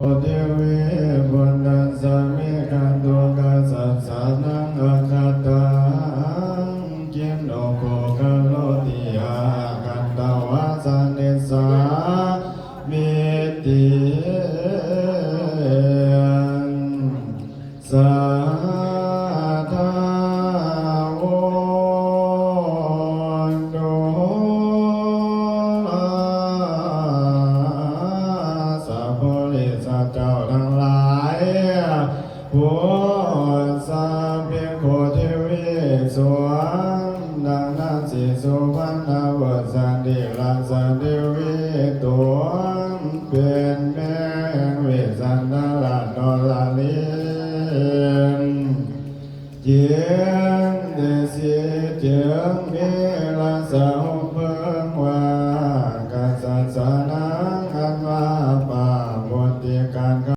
โอเทวิบุญนัสสมิกันตุกัสสะสะนังอนัตตังกินโนโคคะโลติยากันตวาสเนสามิติสาธาโวโนสัพพริสัตเจ้าทั้งหลายผู้สัพเพโคเทวิสวรรค์ดังนั้นสิสุวรรณวสันติลัสสะเทวิตัวเป็นแม่เวสันดาลโนลาลิเจียงเดสิเจียงเมลาสาวเบิงว่ากัสสะนังอันว่าป่าบทติการ